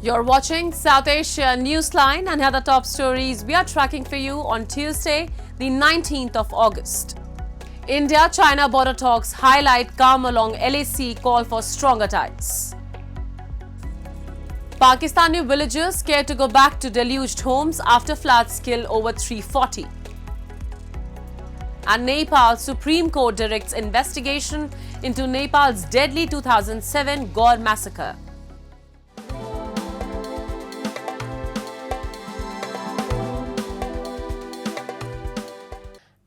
You're watching South Asia Newsline, and here are the top stories we are tracking for you on Tuesday, the 19th of August. India-China border talks highlight calm along LAC call for stronger ties. Pakistani villagers scared to go back to deluged homes after floods kill over 340. And Nepal Supreme Court directs investigation into Nepal's deadly 2007 Gaur massacre.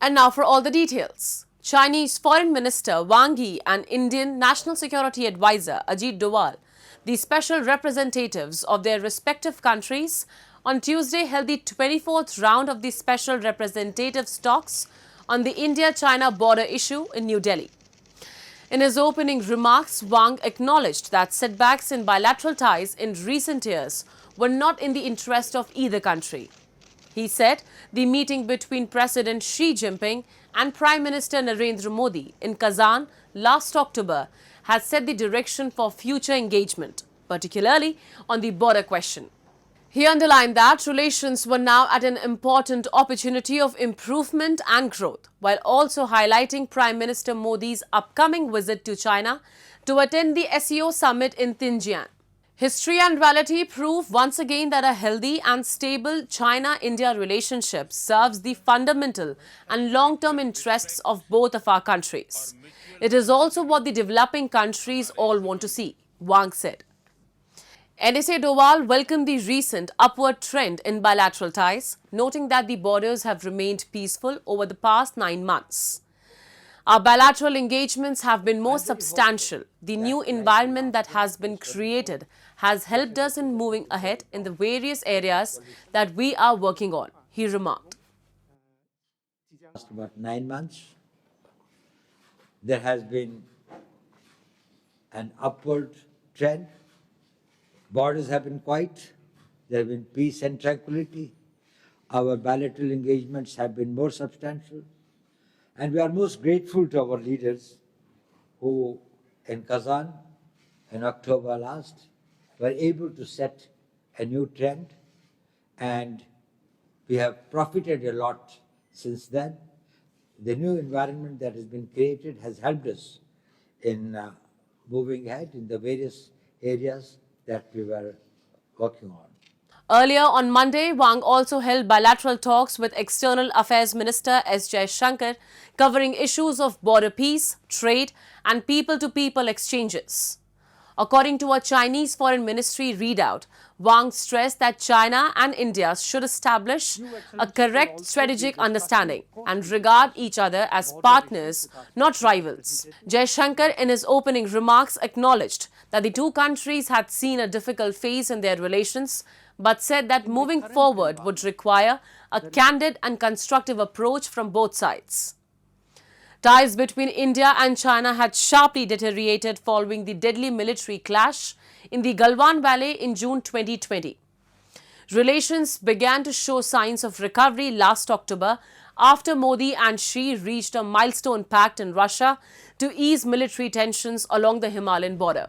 And now for all the details. Chinese Foreign Minister Wang Yi and Indian National Security Advisor Ajit Doval, the special representatives of their respective countries, on Tuesday held the 24th round of the special representatives talks on the India-China border issue in New Delhi. In his opening remarks, Wang acknowledged that setbacks in bilateral ties in recent years were not in the interest of either country. He said the meeting between President Xi Jinping and Prime Minister Narendra Modi in Kazan last October has set the direction for future engagement, particularly on the border question. He underlined that relations were now at an important opportunity of improvement and growth, while also highlighting Prime Minister Modi's upcoming visit to China to attend the SCO summit in Xinjiang. History and reality prove once again that a healthy and stable China-India relationship serves the fundamental and long-term interests of both of our countries. It is also what the developing countries all want to see, Wang said. NSA Doval welcomed the recent upward trend in bilateral ties, noting that the borders have remained peaceful over the past 9 months. Our bilateral engagements have been more substantial. The new environment that has been created has helped us in moving ahead in the various areas that we are working on, he remarked. About 9 months, there has been an upward trend. Borders have been quiet. There have been peace and tranquility. Our bilateral engagements have been more substantial. And we are most grateful to our leaders who, in Kazan, in October last, were able to set a new trend. And we have profited a lot since then. The new environment that has been created has helped us in moving ahead in the various areas that we were working on. Earlier on Monday, Wang also held bilateral talks with External Affairs Minister S. Jaishankar, covering issues of border peace, trade, and people-to-people exchanges. According to a Chinese Foreign Ministry readout, Wang stressed that China and India should establish a correct strategic understanding and regard each other as partners, not rivals. Jaishankar, in his opening remarks, acknowledged that the two countries had seen a difficult phase in their relations, but said that moving forward would require a candid and constructive approach from both sides. Ties between India and China had sharply deteriorated following the deadly military clash in the Galwan Valley in June 2020. Relations began to show signs of recovery last October after Modi and Xi reached a milestone pact in Russia to ease military tensions along the Himalayan border.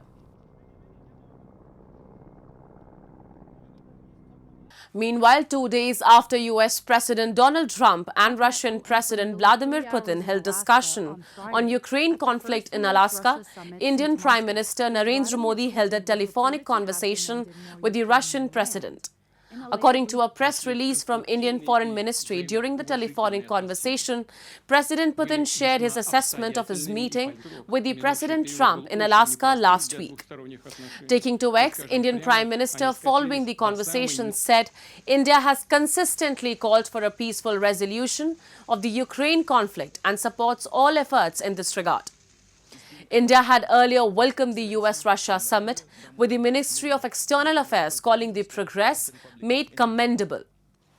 Meanwhile, 2 days after US President Donald Trump and Russian President Vladimir Putin held discussion on Ukraine conflict in Alaska, Indian Prime Minister Narendra Modi held a telephonic conversation with the Russian president. According to a press release from Indian Foreign Ministry, during the telephonic conversation, President Putin shared his assessment of his meeting with the President Trump in Alaska last week. Taking to X, Indian Prime Minister, following the conversation, said India has consistently called for a peaceful resolution of the Ukraine conflict and supports all efforts in this regard. India had earlier welcomed the US-Russia summit, with the Ministry of External Affairs calling the progress made commendable.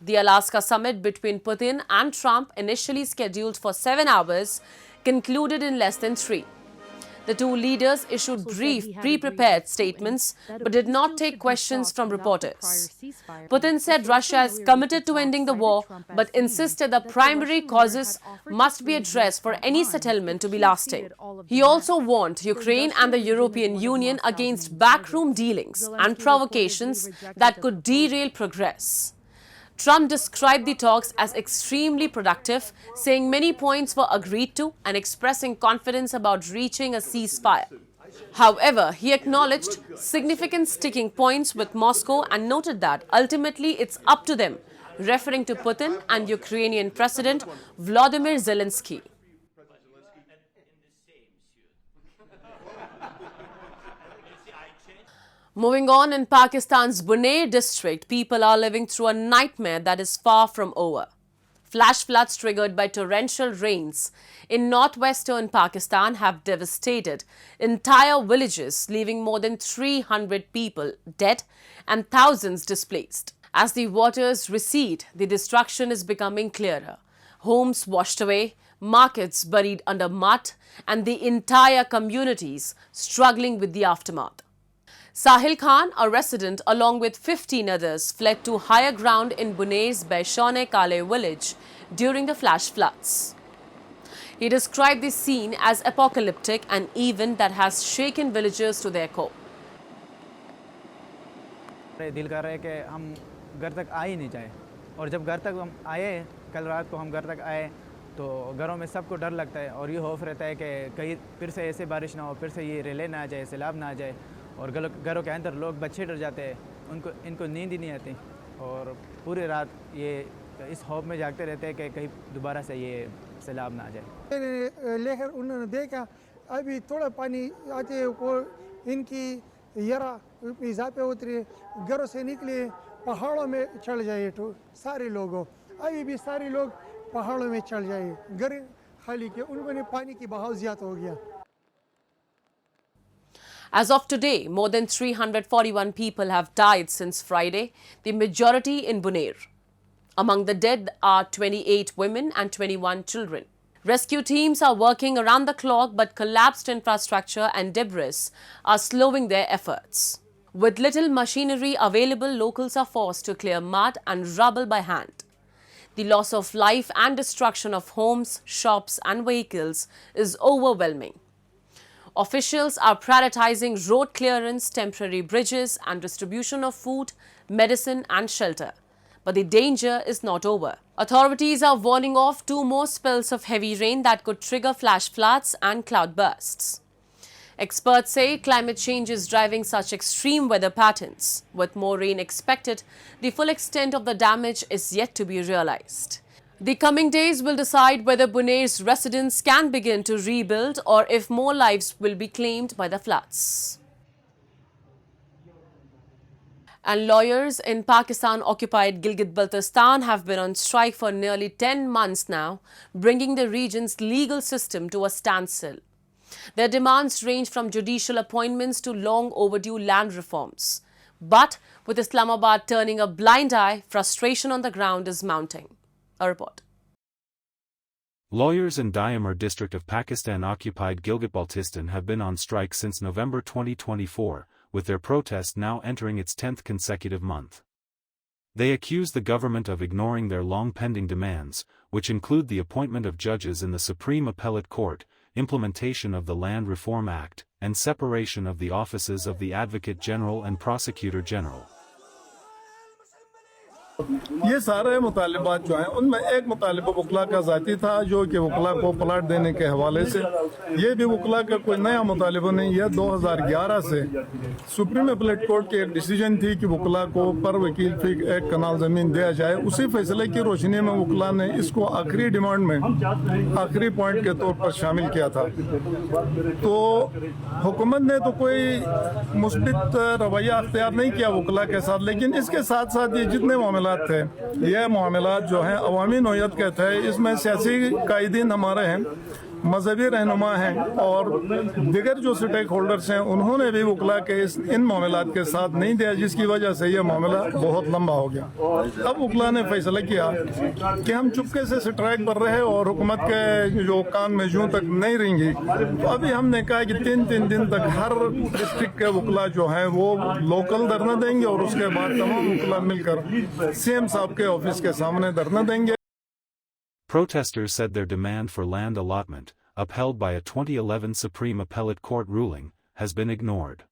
The Alaska summit between Putin and Trump, initially scheduled for 7 hours, concluded in less than 3. The two leaders issued brief, pre-prepared statements but did not take questions from reporters. Putin said Russia is committed to ending the war but insisted the primary causes must be addressed for any settlement to be lasting. He also warned Ukraine and the European Union against backroom dealings and provocations that could derail progress. Trump described the talks as extremely productive, saying many points were agreed to and expressing confidence about reaching a ceasefire. However, he acknowledged significant sticking points with Moscow and noted that ultimately it's up to them, referring to Putin and Ukrainian President Volodymyr Zelensky. Moving on, in Pakistan's Bunair district, people are living through a nightmare that is far from over. Flash floods triggered by torrential rains in northwestern Pakistan have devastated entire villages, leaving more than 300 people dead and thousands displaced. As the waters recede, the destruction is becoming clearer. Homes washed away, markets buried under mud, and the entire communities struggling with the aftermath. Sahil Khan, a resident, along with 15 others, fled to higher ground in Bunair's Baishone Kale village during the flash floods. He described the scene as apocalyptic, an event that has shaken villagers to their core. दिल कर रहा है कि हम घर तक आ ही नहीं जाए, और जब घर तक हम आए, कल रात को हम घर तक आए तो घरों में सबको डर लगता है और ये खौफ रहता है कि कहीं फिर से ऐसे बारिश ना हो, फिर से ये रेले ना आ जाए, सैलाब ना आ जाए, और घरों के अंदर लोग बच्चे डर जाते हैं, इनको नींद ही नहीं आती और पूरी रात ये इस खौफ में जागते रहते हैं कि कहीं दोबारा से ये सैलाब ना आ जाए। लेकर उन्होंने देखा अभी थोड़ा पानी आते वो इनकी यरा इजाफे उतरे, घरों से निकले, पहाड़ों में चढ़ जाए तो सारे लोगों, अभी भी सारे लोग पहाड़ों में चढ़ जाए, घर खाली के उन्होंने पानी की बहाव ज़्यादा हो गया। As of today, more than 341 people have died since Friday, the majority in Bunair. Among the dead are 28 women and 21 children. Rescue teams are working around the clock, but collapsed infrastructure and debris are slowing their efforts. With little machinery available, locals are forced to clear mud and rubble by hand. The loss of life and destruction of homes, shops and vehicles is overwhelming. Officials are prioritizing road clearance, temporary bridges and distribution of food, medicine and shelter. But the danger is not over. Authorities are warning off 2 more spells of heavy rain that could trigger flash floods and cloudbursts. Experts say climate change is driving such extreme weather patterns. With more rain expected, the full extent of the damage is yet to be realized. The coming days will decide whether Bunair's residents can begin to rebuild or if more lives will be claimed by the floods. And lawyers in Pakistan-occupied Gilgit-Baltistan have been on strike for nearly 10 months now, bringing the region's legal system to a standstill. Their demands range from judicial appointments to long overdue land reforms. But with Islamabad turning a blind eye, frustration on the ground is mounting. A report. Lawyers in Diamur district of Pakistan-occupied Gilgit-Baltistan have been on strike since November 2024, with their protest now entering its 10th consecutive month. They accuse the government of ignoring their long-pending demands, which include the appointment of judges in the Supreme Appellate Court, implementation of the Land Reform Act, and separation of the offices of the Advocate General and Prosecutor General. ये सारे मुतालिबात जो हैं उनमें एक मुतालिबा वकला का ज़ाती था जो कि वकला को प्लाट देने के हवाले से, ये भी वकला का कोई नया मुतालिबा नहीं। यह 2011 से सुप्रीम अपीलेट कोर्ट की एक डिसीजन थी कि वकला को पर वकील फी एक कनाल ज़मीन दिया जाए। उसी फैसले की रोशनी में वकला ने इसको आखिरी डिमांड में आखिरी पॉइंट के तौर पर शामिल किया था। तो हुकूमत ने तो कोई मुस्बित रवैया अख्तियार नहीं किया वकला के साथ, लेकिन इसके साथ साथ ये जितने मामलात थे, ये मामलात जो हैं अवामी नौयत के थे, इसमें सियासी कायदीन हमारे हैं मजहबी रहनुमा हैं और दिगर जो स्टेक होल्डर्स हैं उन्होंने भी वकला के इन मामलात के साथ नहीं दिया, जिसकी वजह से यह मामला बहुत लंबा हो गया। अब वकला ने फैसला किया कि हम चुपके से स्ट्राइक पर रहे और हुकूमत के जो कान में जूं तक नहीं रहेंगी। तो अभी हमने कहा कि 3-3 दिन तक हर डिस्ट्रिक्ट के वकला जो हैं वो लोकल धरना देंगे और उसके बाद तमाम वकला मिलकर सीएम साहब के ऑफिस के सामने धरना देंगे। Protesters said their demand for land allotment, upheld by a 2011 Supreme Appellate Court ruling, has been ignored.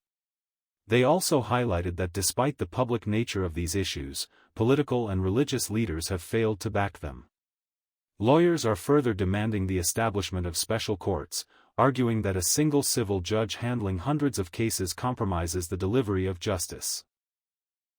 They also highlighted that despite the public nature of these issues, political and religious leaders have failed to back them. Lawyers are further demanding the establishment of special courts, arguing that a single civil judge handling hundreds of cases compromises the delivery of justice.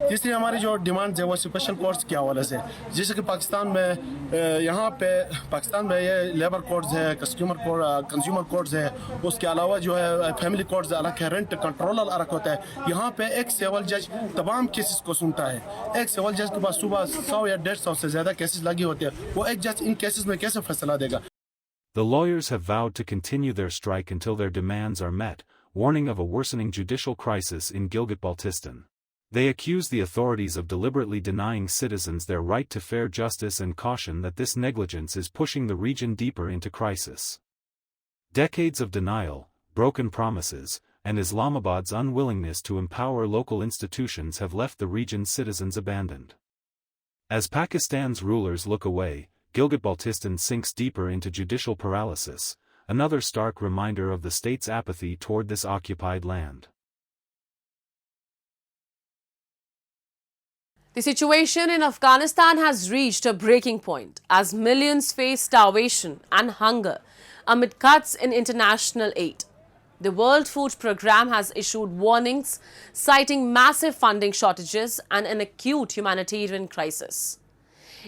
तीसरी हमारी जो demand है वो special courts के हवाले से, जैसे कि पाकिस्तान में यहाँ पे पाकिस्तान में ये लेबर कोर्ट्स है, कंज्यूमर कोर्ट्स है, उसके अलावा जो है फैमिली कोर्ट्स अलग है, रेंट कंट्रोलर अलग होता है। यहाँ पे एक सिविल जज तमाम केसेस को सुनता है। एक सिविल जज के पास सुबह 100 या 150 से ज़्यादा केसेस लगे होते हैं, वो एक जज इन केसेस में कैसे फैसला देगा? The lawyers have vowed to continue their strike until their demands are met, warning of a worsening judicial crisis in Gilgit-Baltistan. They accuse the authorities of deliberately denying citizens their right to fair justice and caution that this negligence is pushing the region deeper into crisis. Decades of denial, broken promises, and Islamabad's unwillingness to empower local institutions have left the region's citizens abandoned. As Pakistan's rulers look away, Gilgit-Baltistan sinks deeper into judicial paralysis, another stark reminder of the state's apathy toward this occupied land. The situation in Afghanistan has reached a breaking point as millions face starvation and hunger amid cuts in international aid. The World Food Programme has issued warnings citing massive funding shortages and an acute humanitarian crisis.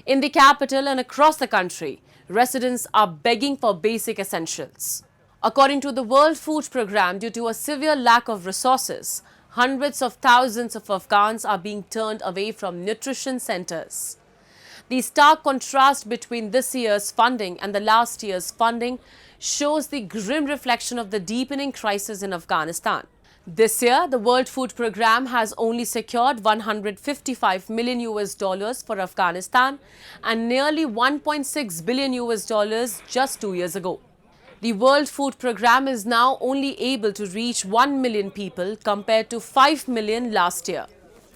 In the capital and across the country, residents are begging for basic essentials. According to the World Food Programme, due to a severe lack of resources, hundreds of thousands of Afghans are being turned away from nutrition centers. The stark contrast between this year's funding and the last year's funding shows the grim reflection of the deepening crisis in Afghanistan. This year, the World Food Programme has only secured $155 million for Afghanistan and nearly $1.6 billion just 2 years ago. The World Food Programme is now only able to reach 1 million people compared to 5 million last year.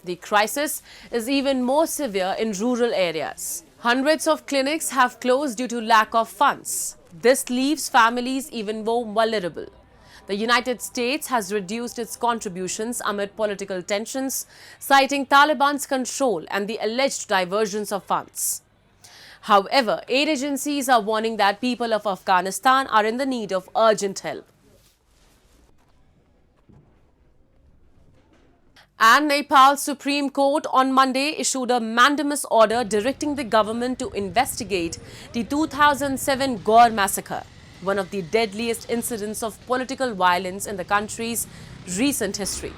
The crisis is even more severe in rural areas. Hundreds of clinics have closed due to lack of funds. This leaves families even more vulnerable. The United States has reduced its contributions amid political tensions, citing Taliban's control and the alleged diversions of funds. However, aid agencies are warning that people of Afghanistan are in the need of urgent help. And Nepal's Supreme Court on Monday issued a mandamus order directing the government to investigate the 2007 Gaur massacre, one of the deadliest incidents of political violence in the country's recent history.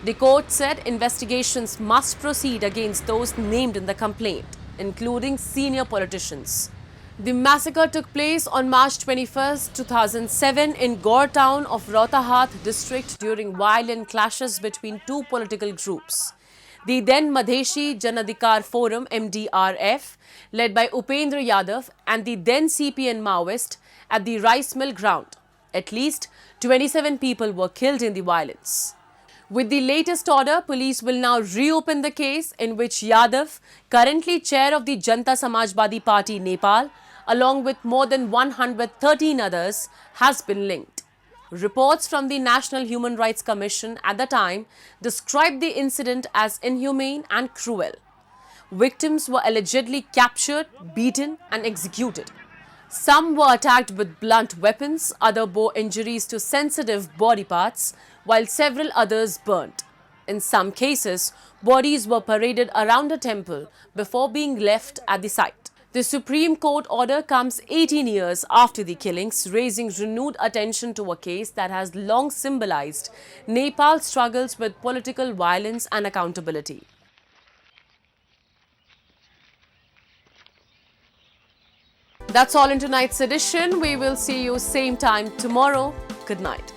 The court said investigations must proceed against those named in the complaint, including senior politicians. The massacre took place on March 21, 2007 in Gaur town of Rohtahat district during violent clashes between two political groups. The then Madheshi Janadhikar Forum MDRF, led by Upendra Yadav, and the then CPN Maoist at the rice mill ground. At least 27 people were killed in the violence. With the latest order, police will now reopen the case in which Yadav, currently chair of the Janta Samajwadi Party Nepal, along with more than 113 others, has been linked. Reports from the National Human Rights Commission at the time described the incident as inhumane and cruel. Victims were allegedly captured, beaten and executed. Some were attacked with blunt weapons, others bore injuries to sensitive body parts, while several others burnt. In some cases, bodies were paraded around a temple before being left at the site. The Supreme Court order comes 18 years after the killings, raising renewed attention to a case that has long symbolized Nepal's struggles with political violence and accountability. That's all in tonight's edition. We will see you same time tomorrow. Good night.